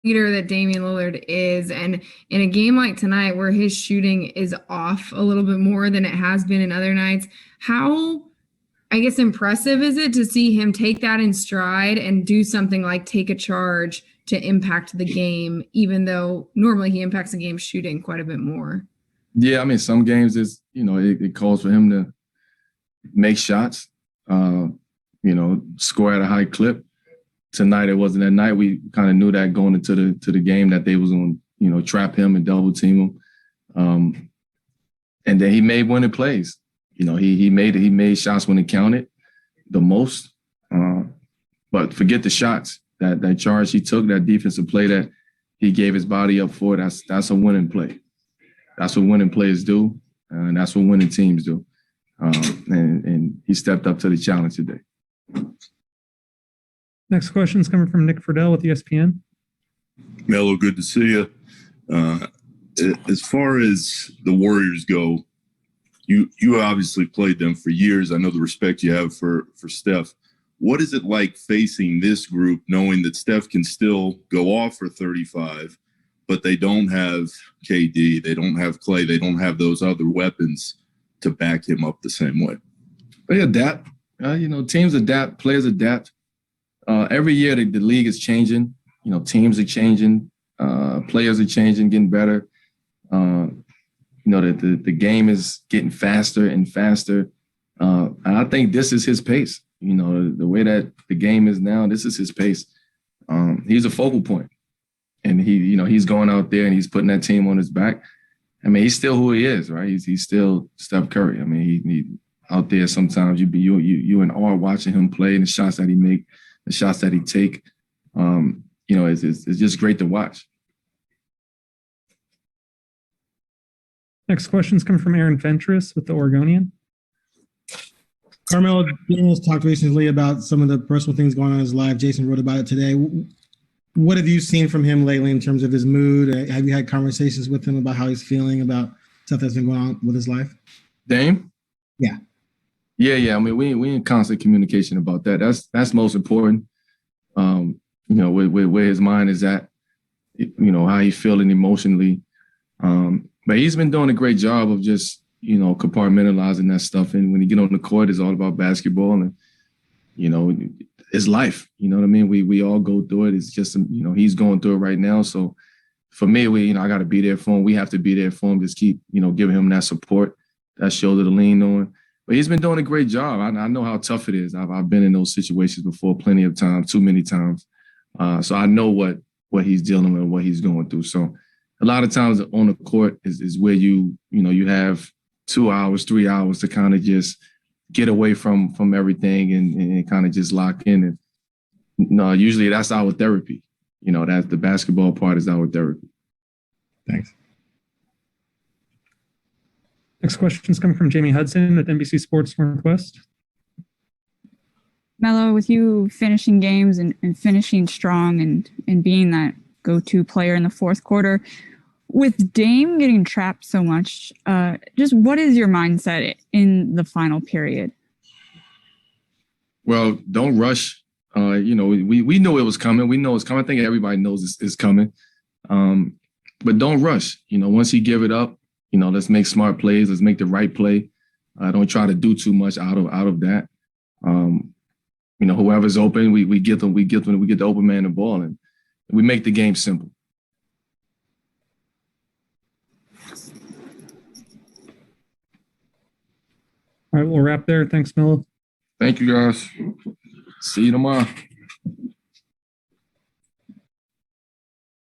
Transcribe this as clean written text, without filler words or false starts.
leader that Damian Lillard is. And in a game like tonight where his shooting is off a little bit more than it has been in other nights, how, I guess, impressive is it to see him take that in stride and do something like take a charge to impact the game, even though normally he impacts the game shooting quite a bit more? Yeah, I mean, some games is, it calls for him to make shots, score at a high clip. Tonight it wasn't that night. We kind of knew that going into the game that they was going to, trap him and double team him. And then he made winning plays. He made shots when it counted the most. But forget the shots. That charge he took, that defensive play that he gave his body up for, that's a winning play. That's what winning players do, and that's what winning teams do. And he stepped up to the challenge today. Next question is coming from Nick Friedel with ESPN. Melo, good to see you. As far as the Warriors go, you obviously played them for years. I know the respect you have for Steph. What is it like facing this group, knowing that Steph can still go off for 35, but they don't have KD, they don't have Clay, they don't have those other weapons to back him up the same way? They adapt. Teams adapt, players adapt. Every year the league is changing. Teams are changing. Players are changing, getting better. The game is getting faster and faster. I think this is his pace. The way that the game is now, this is his pace. He's a focal point. And he's going out there and he's putting that team on his back. I mean, he's still who he is, right? He's still Steph Curry. I mean, he out there sometimes you in awe watching him play and the shots that he make, the shots that he take. It's just great to watch. Next question is coming from Aaron Fentress with the Oregonian. Carmelo Daniels talked recently about some of the personal things going on in his life. Jason wrote about it today. What have you seen from him lately in terms of his mood? Have you had conversations with him about how he's feeling about stuff that's been going on with his life? Dame? Yeah. Yeah. I mean, we in constant communication about that. That's most important. Where his mind is at, how he's feeling emotionally. But he's been doing a great job of just, compartmentalizing that stuff. And when you get on the court, it's all about basketball and, it's life. You know what I mean? We all go through it. It's just, he's going through it right now. So for me, I got to be there for him. We have to be there for him. Just keep, giving him that support, that shoulder to lean on. But he's been doing a great job. I know how tough it is. I've been in those situations before plenty of times, too many times. So I know what he's dealing with, what he's going through. So a lot of times on the court is where you have 2 hours, 3 hours to kind of just get away from everything and kind of just lock in. And usually that's our therapy. That's the basketball part is our therapy. Thanks. Next question is coming from Jamie Hudson at NBC Sports Northwest. Melo, with you finishing games and finishing strong and being that go-to player in the fourth quarter, with Dame getting trapped so much, just what is your mindset in the final period? Well, don't rush. We know it was coming. We know it's coming. I think everybody knows it's coming. But don't rush. Once you give it up, let's make smart plays. Let's make the right play. Don't try to do too much out of that. Whoever's open, we get the open man the ball, and we make the game simple. All right, we'll wrap there. Thanks, Melo. Thank you, guys. See you tomorrow.